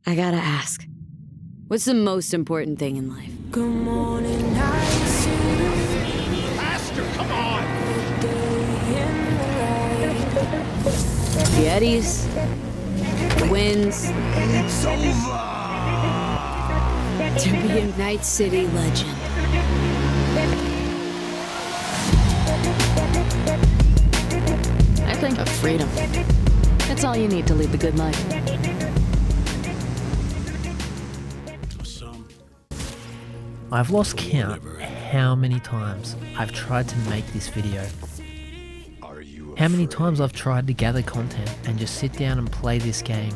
I gotta ask, what's the most important thing in life? Good morning, I see Faster, come on! the day in the light. The eddies, the winds, It's over! to be a Night City legend. I think of freedom. That's all you need to lead the good life. I've lost count how many times I've tried to make this video. How many times I've tried to gather content and just sit down and play this game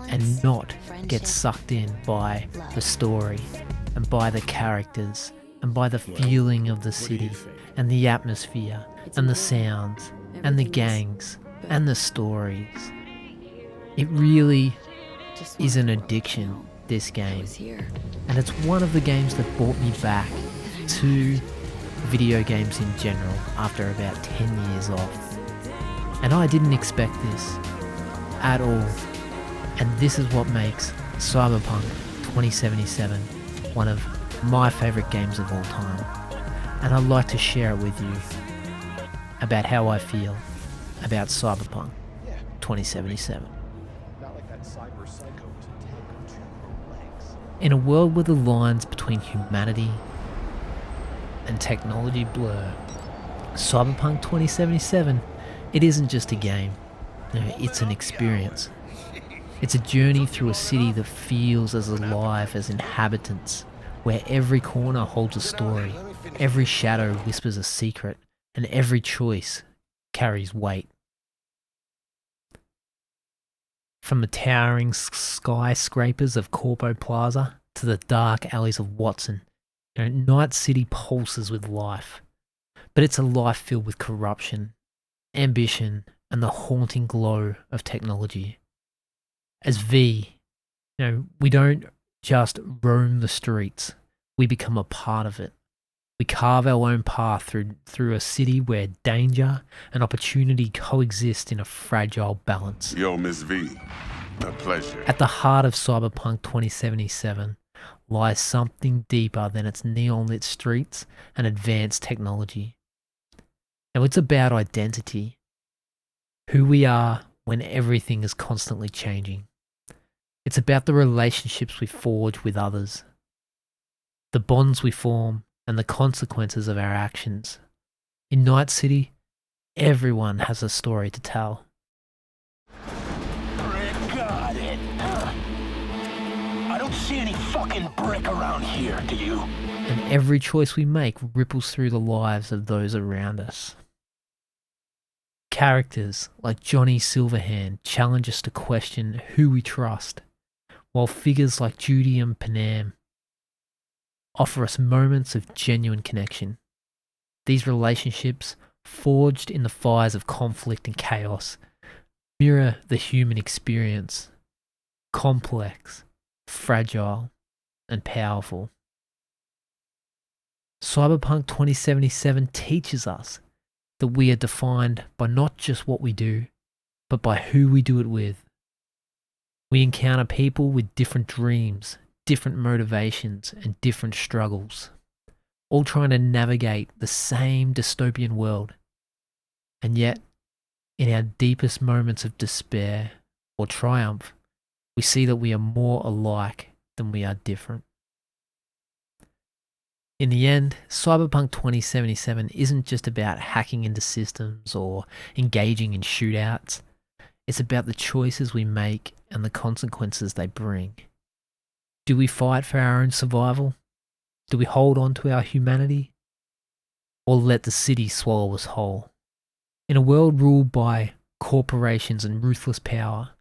and not get sucked in by the story and by the characters and by the feeling of the city and the atmosphere and the sounds and the gangs and the stories. It really is an addiction, this game. And it's one of the games that brought me back to video games in general after about 10 years off. And I didn't expect this at all. And this is what makes Cyberpunk 2077 one of my favourite games of all time. And I'd like to share it with you about how I feel about Cyberpunk 2077. In a world where the lines between humanity and technology blur, Cyberpunk 2077, it isn't just a game. No, it's an experience. It's a journey through a city that feels as alive as inhabitants, where every corner holds a story, every shadow whispers a secret, and every choice carries weight. From the towering skyscrapers of Corpo Plaza to the dark alleys of Watson, Night City pulses with life. But it's a life filled with corruption, ambition, and the haunting glow of technology. As V, we don't just roam the streets, we become a part of it. We carve our own path through a city where danger and opportunity coexist in a fragile balance. Yo, Miss V, a pleasure. At the heart of Cyberpunk 2077 lies something deeper than its neon-lit streets and advanced technology. Now, it's about identity. Who we are when everything is constantly changing. It's about the relationships we forge with others, the bonds we form, and the consequences of our actions. In Night City, everyone has a story to tell. Brick got it. I don't see any fucking brick around here, do you? And every choice we make ripples through the lives of those around us. Characters like Johnny Silverhand challenge us to question who we trust, while figures like Judy and Panam offer us moments of genuine connection. These relationships, forged in the fires of conflict and chaos, mirror the human experience, complex, fragile, and powerful. Cyberpunk 2077 teaches us that we are defined by not just what we do, but by who we do it with. We encounter people with different dreams, different motivations, and different struggles, all trying to navigate the same dystopian world. And yet, in our deepest moments of despair or triumph, we see that we are more alike than we are different. In the end, Cyberpunk 2077 isn't just about hacking into systems or engaging in shootouts. It's about the choices we make and the consequences they bring. Do we fight for our own survival? Do we hold on to our humanity? Or let the city swallow us whole? In a world ruled by corporations and ruthless power,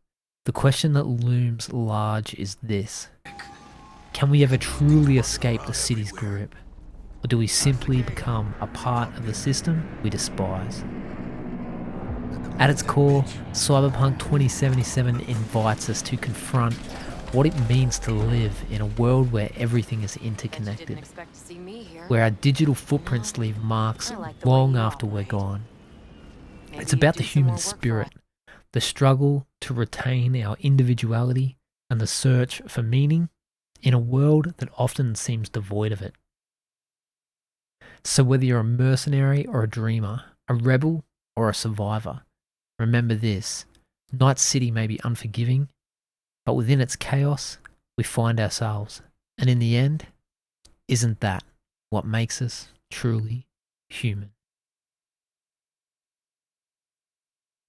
the question that looms large is this: can we ever truly escape the city's grip? Or do we simply become a part of the system we despise? At its core, Cyberpunk 2077 invites us to confront what it means to live in a world where everything is interconnected, where our digital footprints leave marks long after we're gone. It's about the human spirit, the struggle to retain our individuality and the search for meaning in a world that often seems devoid of it. So whether you're a mercenary or a dreamer, a rebel or a survivor, remember this: Night City may be unforgiving, but within its chaos, we find ourselves. And in the end, isn't that what makes us truly human?